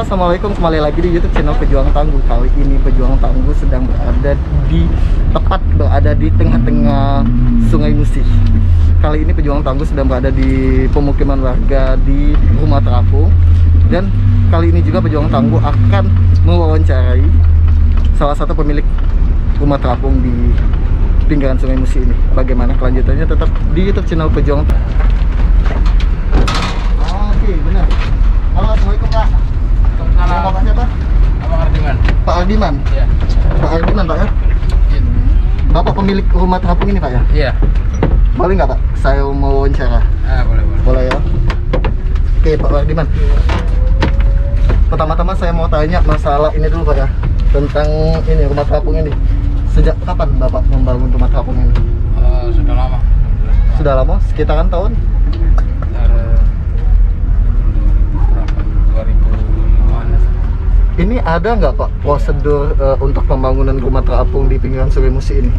assalamualaikum, kembali lagi di YouTube channel Pejuang Tangguh. Kali ini Pejuang Tangguh sedang tepat berada di tengah-tengah Sungai Musi. Kali ini Pejuang Tangguh sedang berada di pemukiman warga di rumah terapung, dan kali ini juga Pejuang Tangguh akan mewawancarai salah satu pemilik rumah terapung di pinggiran Sungai Musi ini. Bagaimana kelanjutannya tetap di YouTube channel Pejuang Tangguh. Oke, benar. Halo, assalamualaikum Pak. Nama Bapak siapa? Pak Ardiman. Pak Ardiman? Iya. Pak Ardiman Pak ya? Iya. Bapak pemilik rumah terapung ini Pak ya? Iya. Boleh nggak Pak? Saya mau wawancara. Boleh. Boleh ya? Oke Pak Ardiman. Pertama-tama saya mau tanya masalah ini dulu Pak ya, tentang ini rumah terapung ini. Sejak kapan Bapak membangun rumah terapung ini? Sudah lama. Sudah lama? Sekitaran tahun? Ini ada nggak Pak prosedur untuk pembangunan rumah terapung di pinggiran Sungai Musi ini?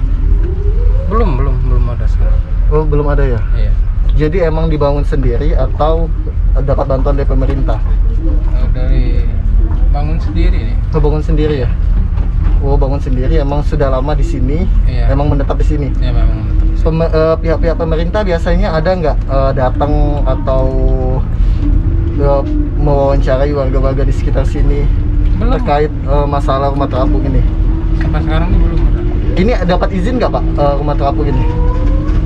Belum ada sekarang. Oh, belum ada ya? Iya. Jadi emang dibangun sendiri atau dapat bantuan dari pemerintah? Dari bangun sendiri nih. Oh, bangun sendiri ya? Oh, bangun sendiri. Emang sudah lama di sini? Iya. Emang menetap di sini? Iya, memang menetap. Pihak-pihak pemerintah biasanya ada nggak datang atau mewawancarai warga-warga di sekitar sini Belum. terkait masalah rumah terapung ini? Sampai sekarang ini belum ada. Ini dapat izin nggak Pak rumah terapung ini?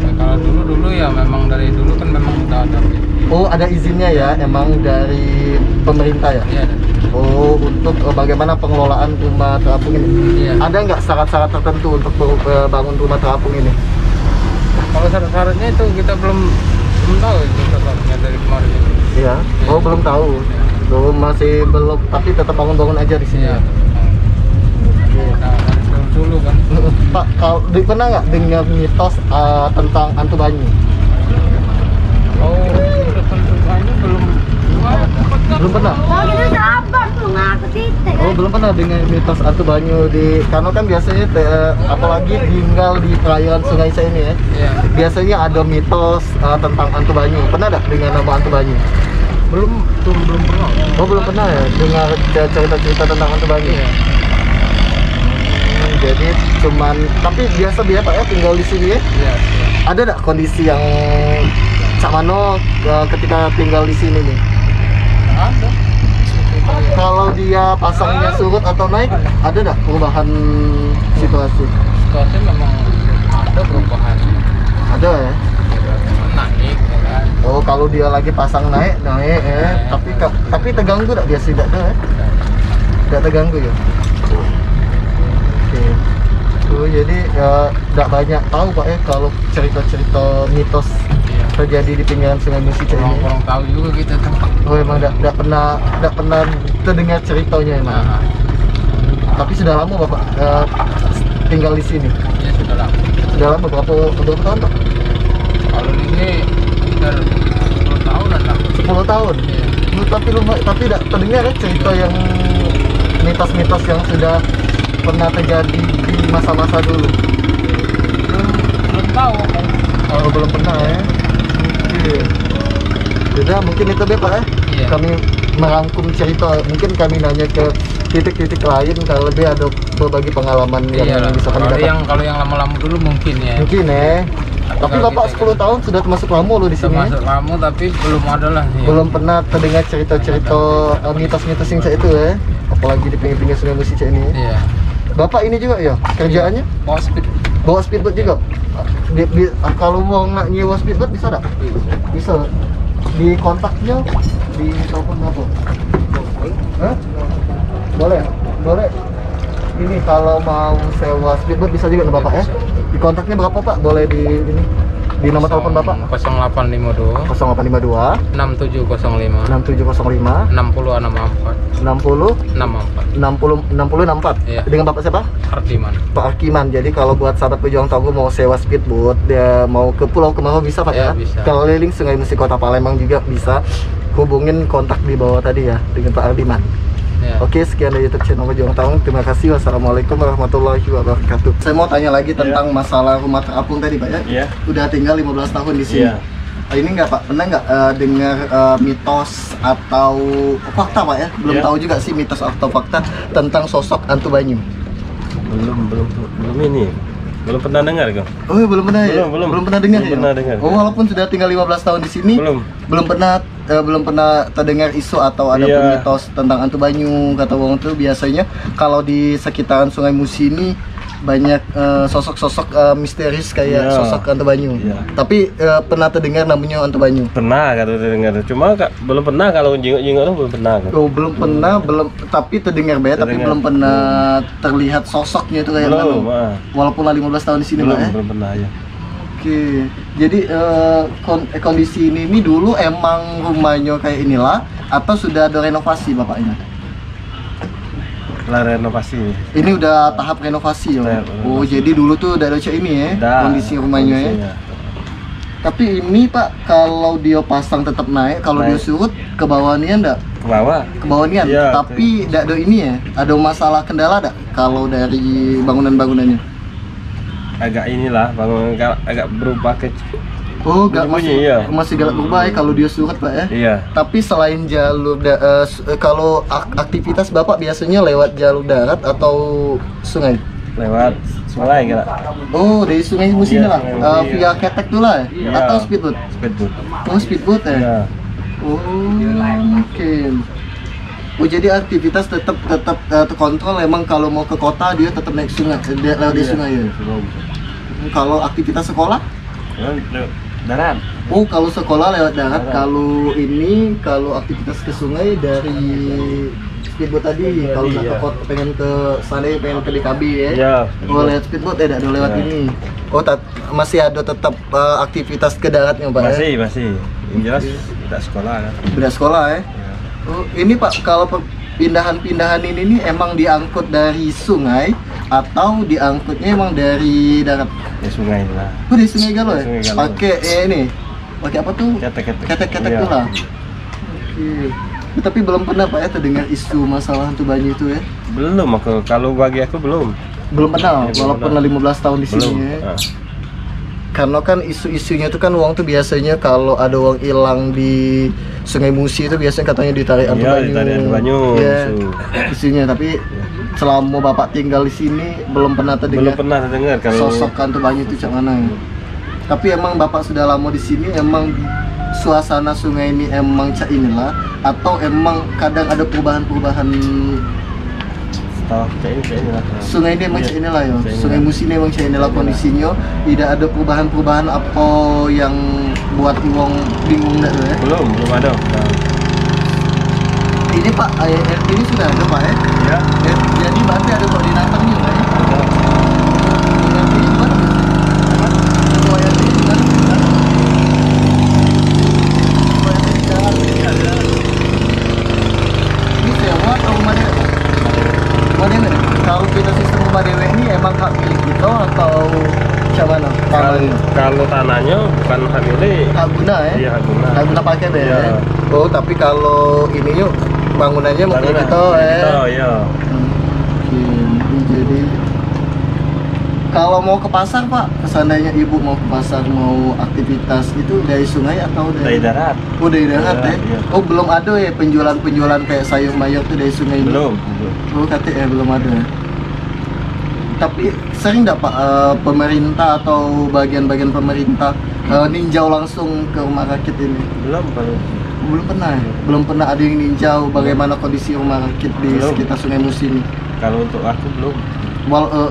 Ya, kalau dulu ya memang dari dulu kan memang udah ada. Oh, ada izinnya ya, emang dari pemerintah ya? Iya. Oh, untuk bagaimana pengelolaan rumah terapung ini? Iya. Ada nggak syarat-syarat tertentu untuk bangun rumah terapung ini? Kalau syarat-syaratnya itu kita belum tahu itu syaratnya dari kemarin itu. Iya. Oh, belum tahu. Iya. Belum, masih belum, tapi tetap bangun-bangun aja di sini. Iya. Oke. Nah, dari dulu kan. Pak, kalau pernah nggak dengar mitos tentang hantu banyu? Oh, itu tentunya belum Belum pernah? Oh, kita sabar tuh ngaku titik. Oh, belum pernah dengar mitos hantu banyu di, karena kan biasanya apalagi tinggal di perairan Sungai Sa ini ya. Iya. Biasanya ada mitos tentang hantu banyu. Pernah nggak dengan nama hantu banyu? Belum pernah. Oh, belum pernah ya dengar cerita-cerita tentang hantu banyu. Iya. Jadi cuman, tapi biasa Pak ya tinggal di sini ya. Iya. Ada nggak kondisi yang Cak Mano ketika tinggal di sini nih? Ada. Kalau dia pasangnya surut atau naik, ada nggak perubahan situasi? Situasi memang ada perubahan. Ada ya. Naik ya kan. Oh, kalau dia lagi pasang naik tapi terganggu nggak biasa tidak ada ya? Tidak terganggu ya. Oke. Oh, jadi nggak banyak tahu Pak ya kalau cerita-cerita mitos terjadi di pinggiran Sungai Musi ini. Kurang tahu juga kita tempat. Oh, emang nggak pernah terdengar ceritanya emang. Nah, Tapi sudah lama Bapak tinggal di sini. ya sudah lama. Sudah lama berapa tahun Pak? Kalau ini sekitar 10 tahunan lah. 10 tahun. Iya. Tapi tidak terdengar ya cerita yang mitos-mitos yang sudah pernah terjadi di masa-masa dulu. Belum tahu. Oh, belum pernah ya. Iya. Sudah, mungkin itu deh Pak ya. Iya. Kami merangkum cerita, mungkin kami nanya ke titik-titik lain kalau lebih ada berbagi pengalaman yang Iya, bisa kami dapat. kalau yang lama-lama dulu mungkin ya. Mungkin ya. Tapi kalau Bapak kita 10 tahun sudah termasuk lama loh di sini. Ya? Termasuk lama tapi belum ada lah. Ya. Belum pernah terdengar cerita-cerita mitos-mitos yang itu ya. Apalagi di pinggir-pinggir Sungai Musi ini. Iya. Bapak ini juga ya kerjaannya? Bawa speed. Bawa speedboat juga? Kalau mau nyewa speedboat bisa nggak? Bisa. Di kontaknya di telepon apa? Hah? Boleh? Boleh. Ini kalau mau sewa speedboat bisa juga nih Bapak ya? Di kontaknya berapa Pak? Boleh di nomor telepon Bapak? 0852 0852 6705 6705 6064 64. Iya. Dengan Bapak siapa? Ardiman. Pak Arkiman. Jadi kalau buat sahabat Pejuang Tangguh mau sewa speedboat, dia mau ke Pulau Kemarau bisa Pak ya? Ya, bisa. Keliling Sungai Musi Kota Palembang juga bisa. Hubungin kontak di bawah tadi ya dengan Pak Ardiman. Ya. Oke, sekian dari YouTube channel Pejuang Tangguh. Terima kasih. Wassalamualaikum warahmatullahi wabarakatuh. Saya mau tanya lagi tentang masalah rumah terapung tadi Pak ya? Iya. Udah tinggal 15 tahun di sini. Iya. ini nggak Pak, pernah nggak dengar mitos atau fakta Pak ya? Belum Iya. tahu juga sih mitos atau fakta tentang sosok Hantu Banyu. Belum ini. Belum pernah dengar kau? Oh belum pernah ya? Belum. Pernah dengar Belum ya? pernah dengar. Oh walaupun sudah tinggal 15 tahun di sini, belum pernah terdengar isu atau ada Iya. mitos tentang Hantu Banyu. Kata orang tuh biasanya kalau di sekitaran Sungai Musi ini banyak sosok-sosok misterius kayak Iya. sosok Hantu Banyu. Iya. Tapi pernah terdengar namanya Hantu Banyu. Pernah kata dengar. Cuma belum pernah kalau jingok tuh belum pernah. Kak. Oh belum pernah, tapi terdengar banyak, tapi Terdengar. belum pernah terlihat sosoknya itu kayak Belum. mana. Walaupun lah 15 tahun di sini Pak ya. Belum pernah ya. Oke, jadi kondisi ini dulu emang rumahnya kayak inilah atau sudah ada renovasi bapaknya? Lah renovasi. Ini udah tahap renovasi ya? Udah, Oh, renovasi. jadi dulu tuh udah ada kayak ini ya, Udah, kondisi rumahnya ya? kondisinya. Tapi ini Pak, kalau dia pasang tetap naik, kalau dia Naik. surut ke bawah nian enggak? Ke bawah. Ke bawah nian, Iya, tapi enggak ada ini ya? Ada masalah kendala enggak kalau dari bangunan-bangunannya? Agak inilah bangun agak berubah ke. Oh, enggak Bunyi-bunyi, iya. masih galak berubah ya kalau dia surut Pak ya? Iya. Tapi selain jalur kalau aktivitas Bapak biasanya lewat jalur darat atau sungai? Lewat sungai kira. Oh, dari Sungai Musi Iya, lah. Sungai Musi, Via Ketek tuh lah ya? Iya. Atau speedboat? Speedboat. Oh, speedboat ya? Iya. Oh, oke. Oh, jadi aktivitas tetap terkontrol. Emang kalau mau ke kota dia tetap naik sungai, lewat di Iya. sungai ya. Kalau aktivitas sekolah? Darat. Oh, kalau sekolah lewat darat. Darat. Kalau aktivitas ke sungai dari speedboat tadi. Kalau nggak ke Iya. kota, pengen ke sana, pengen ke DKB ya. Iya. Oh, lewat speedboat ya, ada lewat Iya. ini. Oh, masih ada tetap aktivitas ke daratnya Pak ya? Masih. Yang jelas tidak sekolah kan. Beda sekolah ya? Ya. Oh, ini Pak, kalau pindahan-pindahan ini emang diangkut dari sungai atau diangkutnya emang dari darat? Ya sungai lah. Oh, dari Sungai Galo ya? Sungai Galo. Pakai ini, pakai apa tuh? Ketek-ketek Iya. tuh lah. Oke. Tapi belum pernah Pak ya terdengar isu masalah Hantu Banyu itu ya? Belum aku. Kalau bagi aku belum. Belum pernah, Ya, belum walaupun pernah. 15 tahun di sini Belum. ya. Ah. Karena kan isu-isunya itu kan uang tuh biasanya kalau ada uang hilang di Sungai Musi itu biasanya katanya ditarik Hantu Iya, Banyu. ditarik Hantu Banyu, Iya, isu. isunya. Tapi selama Bapak tinggal di sini belum pernah Belum terdengar pernah dengar kalau sosok Hantu Banyu itu cak mana ya? Tapi emang Bapak sudah lama di sini, emang suasana sungai ini emang cak inilah atau emang kadang ada perubahan-perubahan tahu kayak ini lah. sungai ini emang Iya, cak inilah ya? cak Sungai inilah. Musi ini emang cak inilah kondisinya, tidak ada perubahan-perubahan apa yang buat Iwong bingung enggak tuh ya? Belum ada. Nah, Ini Pak, ART ini sudah ada Pak ya? ya. Jadi berarti ada koordinatornya nggak ya? Ada. ART ini gimana? Ketua ART ini kan? Ketua ART di jalan. Ini sewa atau rumah dewe? Rumah dewe? Kalau kita sistem rumah dewe ini emang hak milik kita atau macam mana? Kalau tanahnya bukan hak milik. Hak guna ya? Iya, hak guna. Hak guna pakai deh Iya. ya? Oh, tapi kalau ini yuk bangunannya mungkin Bangunan. kita ya? Kita, iya. Jadi kalau mau ke pasar Pak, seandainya ibu mau ke pasar mau aktivitas itu dari sungai atau Dari darat. Oh dari darat ya? Iya. Oh belum ada ya penjualan kayak sayur mayur tuh dari sungai ini? Belum. Oh katanya belum ada. Tapi sering nggak Pak pemerintah atau bagian-bagian pemerintah ninjau langsung ke rumah rakit ini? Belum kalau Belum pernah ya? Belum pernah ada yang ninjau bagaimana kondisi rumah rakit di Belum. sekitar Sungai Musi ini? kalau untuk aku belum.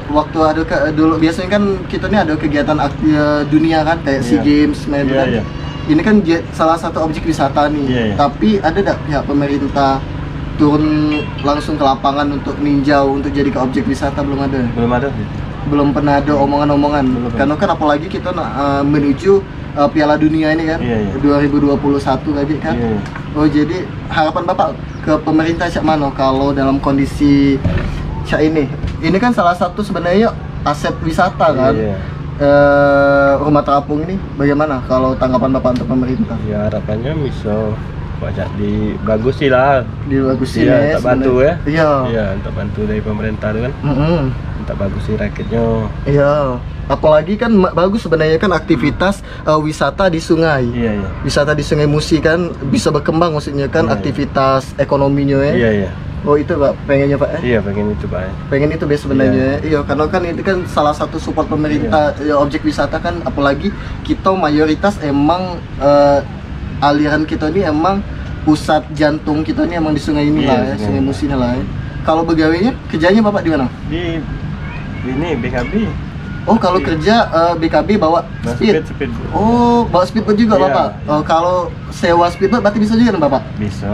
Waktu ada dulu biasanya kan kita nih ada kegiatan dunia kan kayak SEA Iya. Games main Iya, kan. iya. Ini kan salah satu objek wisata nih. Iya, iya. Tapi ada nggak pihak pemerintah turun langsung ke lapangan untuk ninjau untuk jadi ke objek wisata? Belum ada. Belum ada. Belum pernah ada omongan-omongan. Belum. Karena kan apalagi kita menuju Piala Dunia ini kan. Iya, iya. 2021 lagi kan. Iya. Oh jadi harapan Bapak ke pemerintah cak mana kalau dalam kondisi cak ini kan salah satu sebenarnya aset wisata kan. Iya. Rumah terapung ini bagaimana kalau tanggapan Bapak untuk pemerintah? Ya harapannya bisa banyak dibagusi lah. Dibagusin Iya, ya tak bantu ya. Iya. Iya, untuk bantu dari pemerintah itu kan. Mm-mm. Untuk bagusi rakitnya. Iya. Apalagi kan bagus sebenarnya kan aktivitas wisata di sungai. Iya, iya. Wisata di Sungai Musi kan bisa berkembang maksudnya kan Iya, iya. aktivitas ekonominya ya. Iya, iya. Oh itu Pak pengennya Pak Iya, pengen itu, Pak. pengen itu best sebenarnya. Iya karena kan itu kan salah satu support pemerintah ya, objek wisata kan, apalagi kita mayoritas emang aliran kita ini emang pusat jantung kita ini emang di sungai ini Iya, lah ya, Sungai Sungai Musi lah ya. Kalau begawainya kerjanya Bapak di mana? Di ini BKB. Oh kalau kerja BKB bawa Nah, speed. speed. Oh bawa speedboat juga Iya. Bapak. Oh, kalau sewa speedboat berarti bisa juga kan Bapak? Bisa.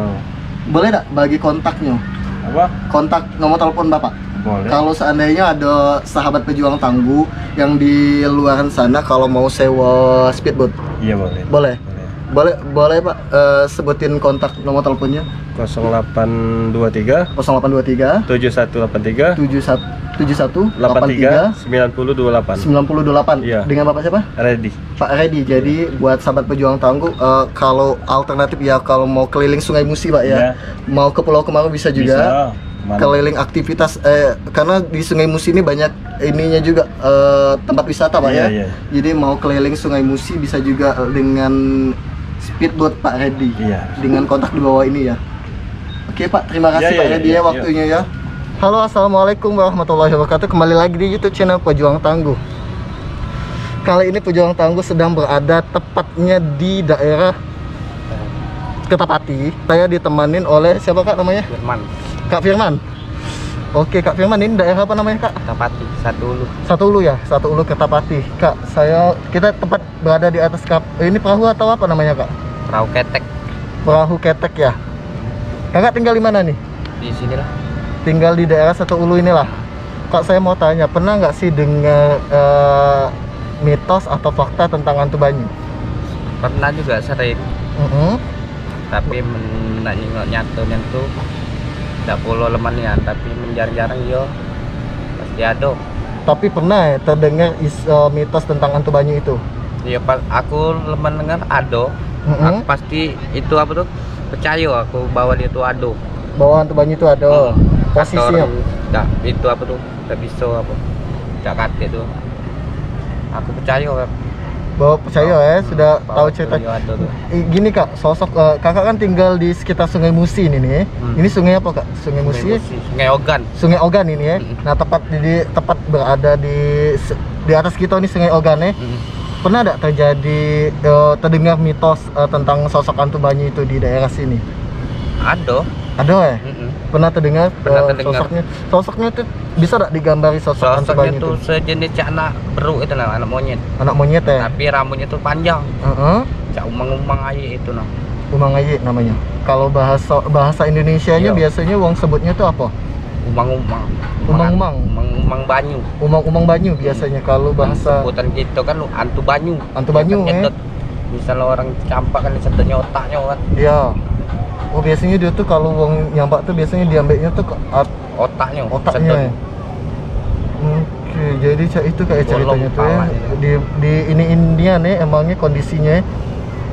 Boleh nggak bagi kontaknya? Apa? Kontak nomor telepon Bapak. Boleh. Kalau seandainya ada sahabat pejuang tangguh yang di luaran sana kalau mau sewa speedboat, Iya, boleh. boleh? Boleh. Boleh Pak, sebutin kontak nomor teleponnya. 0823 0823 7183 7183 83 9028. 9028. Iya. Dengan Bapak siapa? Ready. Pak Redi. Jadi buat sahabat pejuang tangguh, kalau alternatif ya kalau mau keliling Sungai Musi Pak ya, Iya. mau ke Pulau Kemarau bisa juga. Bisa. Mana? Keliling aktivitas karena di Sungai Musi ini banyak ininya juga tempat wisata Pak ya. Iya, iya. Jadi mau keliling Sungai Musi bisa juga dengan speedboat Pak Redi. Iya. Dengan kontak di bawah ini ya. Oke Pak, terima kasih Iya, Pak iya, Redi iya, ya iya. waktunya ya. Halo, assalamualaikum warahmatullahi wabarakatuh. Kembali lagi di YouTube channel Pejuang Tangguh. Kali ini Pejuang Tangguh sedang berada tepatnya di daerah Kertapati. Saya ditemanin oleh siapa Kak namanya? Firman, Kak Firman. Oke Kak Firman, ini daerah apa namanya Kak? Tapati, satu dulu. Satu Ulu ya, Satu Ulu Kertapati. Kak, kita tepat berada di atas ini perahu atau apa namanya Kak? Perahu ketek Perahu ketek ya. Kakak tinggal di mana nih? di sini lah. Tinggal di daerah Satu Ulu inilah. Kak, saya mau tanya, pernah nggak sih dengar mitos atau fakta tentang hantu banyu? Pernah juga sering, Mhm. tapi nyentuh tidak perlu lemanian, tapi menjarang-jarang yo pasti ada. Tapi pernah ya terdengar mitos tentang hantu banyu itu? Iya, pas aku leman dengar ada. Mhm. Aku pasti itu apa tuh? Percaya aku bahwa dia tuh ada. Bahwa hantu banyu itu ada posisinya. Enggak, itu apa tuh? Enggak bisa apa? Enggak kate tuh. Aku percaya Kak. Bahwa percaya ya, sudah Bahwa tahu itu cerita. dia ada tuh. Gini Kak, sosok kakak kan tinggal di sekitar Sungai Musi ini nih. Ini sungai apa Kak? Sungai Musi. Sungai Ogan. Sungai Ogan ini ya. Mm-mm. Nah, tepat berada di atas kita ini Sungai Ogan ya. Pernah tidak terjadi terdengar mitos tentang sosok hantu banyu itu di daerah sini? Ada. Ada ya? Pernah terdengar, Pernah terdengar. sosoknya itu bisa tidak digambari sosok hantu Sosoknya banyu itu? tuh sejenis cak anak beruk itu nah, anak monyet. Anak monyet ya? Tapi rambutnya tuh panjang. Heeh. Cak umang-umang aja itu nah. Umang Aye namanya. Kalau bahasa Indonesianya Iya. biasanya wong sebutnya tuh apa? Umang-umang. Umang-umang. Umang banyu. Umang-umang banyu biasanya kalau bahasa Sebutan gitu kan lu hantu banyu. hantu banyu Kan ya. nyedot. Misalnya orang campak kan disedotnya otaknya kan. Iya. Oh biasanya dia tuh kalau wong nyampak tuh biasanya diambilnya tuh ke Otaknya. otaknya ya. Oke, jadi itu kayak ceritanya tuh ya. Bolong Di ini India nih emangnya kondisinya.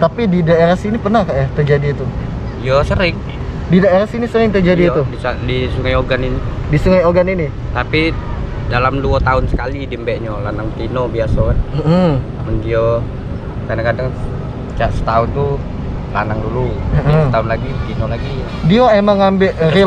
Tapi di daerah sini pernah kayak terjadi itu? Yo sering. Di daerah sini sering terjadi Iya, itu? di Sungai Ogan ini. Di Sungai Ogan ini? Tapi dalam 2 tahun sekali dimbeknya lanang tino biasa kan. Mendio kadang-kadang setahun tuh lanang dulu, Heeh. setahun lagi tino lagi. Dia emang ngambil real